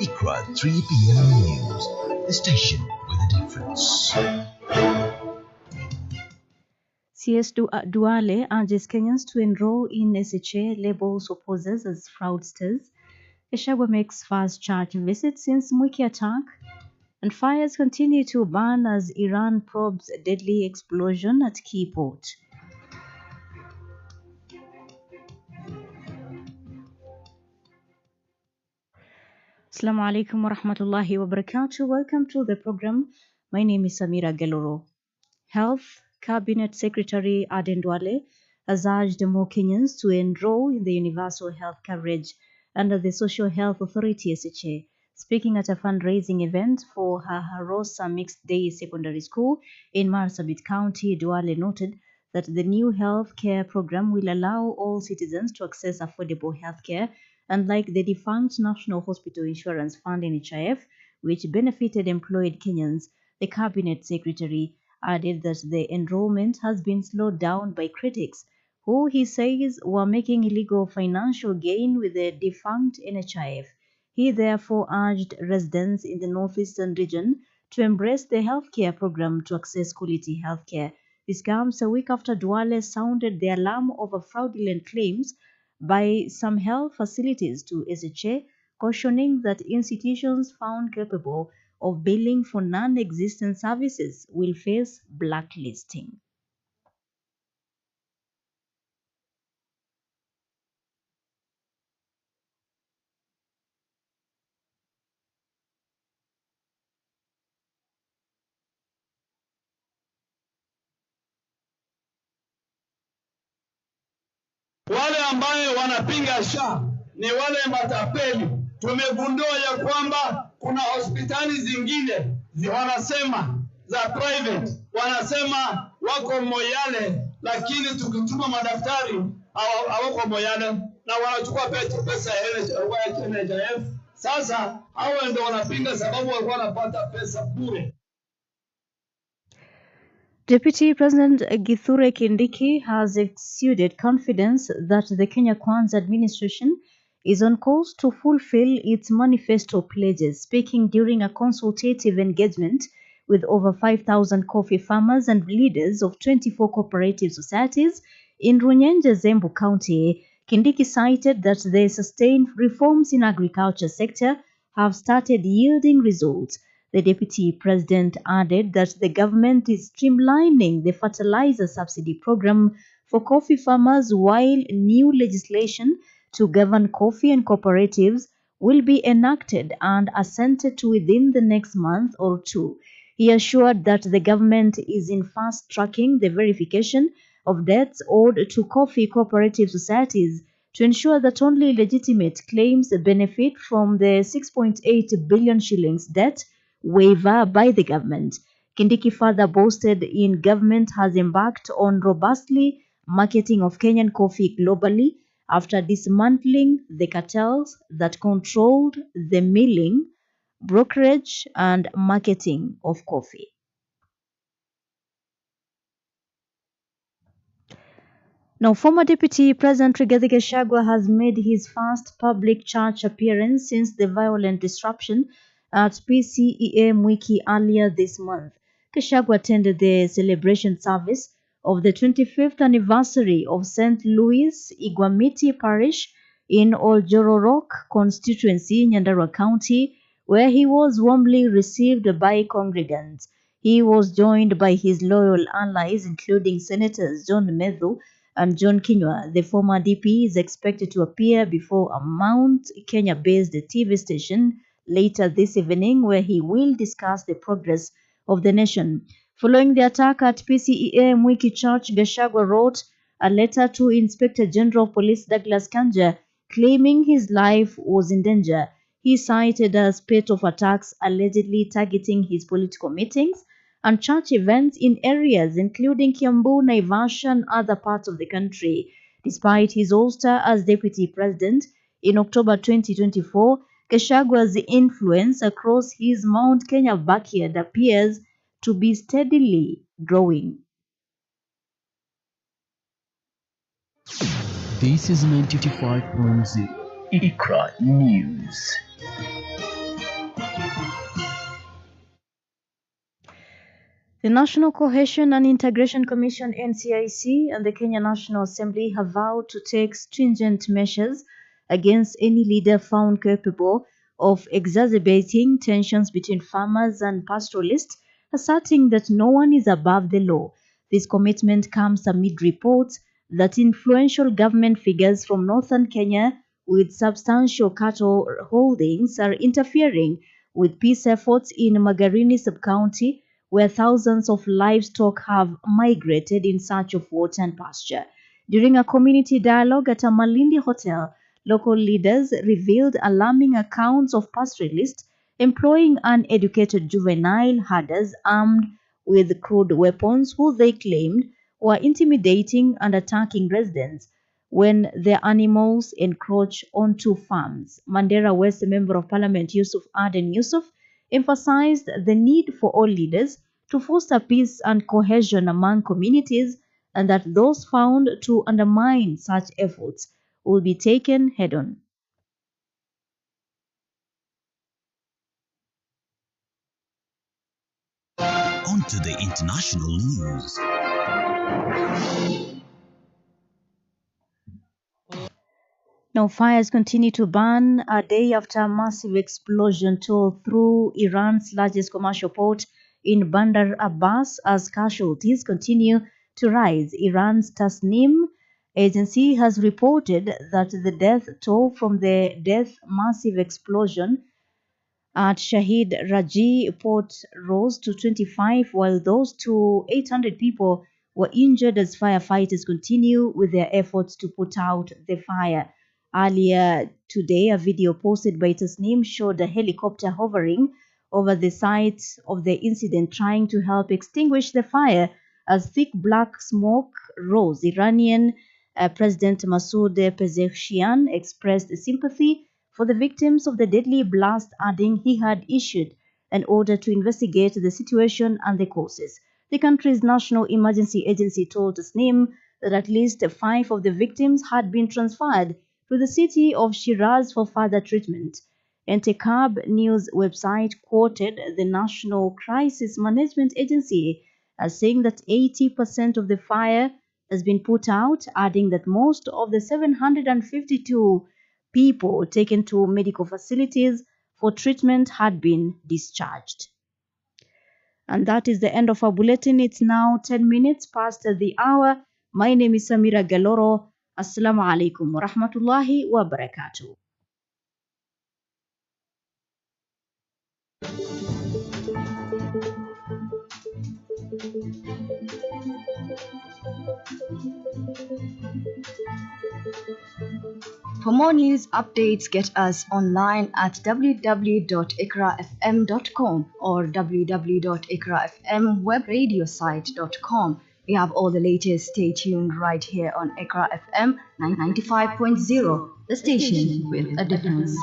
Iqra 3 p.m. News, the station with a difference. CS Duale urges Kenyans to enroll in SHA, labels opposers as fraudsters. Gachagua makes first church visit since Mwiki attack. And fires continue to burn as Iran probes deadly explosion at key port. Assalamu alaikum wa rahmatullahi wa barakatuh. Welcome to the program. My name is Samira Galoro. Health Cabinet Secretary Aden Duale has urged more Kenyans to enroll in the universal health coverage under the Social Health Authority SHA. Speaking at a fundraising event for Harosa Mixed Day Secondary School in Marsabit County, Duale noted that the new health care program will allow all citizens to access affordable health care, unlike the defunct National Hospital Insurance Fund NHIF, which benefited employed Kenyans. The Cabinet Secretary added that the enrollment has been slowed down by critics, who he says were making illegal financial gain with the defunct NHIF. He therefore urged residents in the northeastern region to embrace the healthcare program to access quality healthcare. This comes a week after Duale sounded the alarm over fraudulent claims by some health facilities to SHA, cautioning that institutions found capable of billing for non-existent services will face blacklisting. Wale ambaye wanapinga SHA ni wale matapeli. Tumegundua ya kwamba kuna hospitali zingine wanasema za private, wanasema wako Moyale, lakini tukituma madaktari hawako Moyale na wanachukua pesa ya NHIF. Sasa hao ndio wanapinga sababu walikuwa wanapata pesa bure. Deputy President Githure Kindiki has exuded confidence that the Kenya Kwanza administration is on course to fulfill its manifesto pledges, speaking during a consultative engagement with over 5,000 coffee farmers and leaders of 24 cooperative societies in Runyenje, Zembu County. Kindiki cited that the sustained reforms in agriculture sector have started yielding results. The deputy president added that the government is streamlining the fertilizer subsidy program for coffee farmers, while new legislation to govern coffee and cooperatives will be enacted and assented to within the next month or two. He assured that the government is in fast tracking the verification of debts owed to coffee cooperative societies to ensure that only legitimate claims benefit from the 6.8 billion shillings debt waiver by the government. Kindiki further boasted in government has embarked on robustly marketing of Kenyan coffee globally after dismantling the cartels that controlled the milling, brokerage, and marketing of coffee. Now, former Deputy President Rigathi Gachagua has made his first public church appearance since the violent disruption at PCEA Mwiki earlier this month. Gachagua attended the celebration service of the 25th anniversary of St. Louis Igwamiti Parish in Oljororok constituency, Nyandarua County, where he was warmly received by congregants. He was joined by his loyal allies, including Senators John Medhu and John Kinyua. The former DP is expected to appear before a Mount Kenya-based TV station later this evening, where he will discuss the progress of the nation. Following the attack at PCEA Mwiki Church, Gachagua wrote a letter to Inspector General of Police Douglas Kanja claiming his life was in danger. He cited a spate of attacks allegedly targeting his political meetings and church events in areas including Kiambu, Naivasha, and other parts of the country. Despite his ouster as deputy president in October 2024, Gashagua's influence across his Mount Kenya backyard appears to be steadily growing. This is 95.0 Iqra News. The National Cohesion and Integration Commission (NCIC) and the Kenya National Assembly have vowed to take stringent measures against any leader found capable of exacerbating tensions between farmers and pastoralists, asserting that no one is above the law. This commitment comes amid reports that influential government figures from northern Kenya with substantial cattle holdings are interfering with peace efforts in Magarini sub-county, where thousands of livestock have migrated in search of water and pasture. During a community dialogue at a Malindi hotel, local leaders revealed alarming accounts of pastoralists employing uneducated juvenile herders armed with crude weapons who they claimed were intimidating and attacking residents when their animals encroach onto farms. Mandera West Member of Parliament Yusuf Aden Yusuf emphasized the need for all leaders to foster peace and cohesion among communities and that those found to undermine such efforts will be taken head on. On to the international news. Now, fires continue to burn a day after a massive explosion tore through Iran's largest commercial port in Bandar Abbas as casualties continue to rise. Iran's Tasnim agency has reported that the death toll from the massive explosion at Shahid Raji port rose to 25, while those to 800 people were injured as firefighters continue with their efforts to put out the fire. Earlier today, a video posted by Tasnim showed a helicopter hovering over the site of the incident trying to help extinguish the fire as thick black smoke rose. Iranian President Masoud Pezeshkian expressed sympathy for the victims of the deadly blast, adding he had issued an order to investigate the situation and the causes. The country's National Emergency Agency told Tasnim that at least 5 of the victims had been transferred to the city of Shiraz for further treatment. Entekab news website quoted the National Crisis Management Agency as saying that 80% of the fire has been put out, adding that most of the 752 people taken to medical facilities for treatment had been discharged. And that is the end of our bulletin. It's now 10 minutes past the hour. My name is Samira Galoro. Assalamu alaikum wa rahmatullahi wa barakatuh. For more news updates, get us online at www.iqrafm.com or www.iqrafmwebradiosite.com. We have all the latest. Stay tuned right here on Iqra FM 95.0, the station with a difference.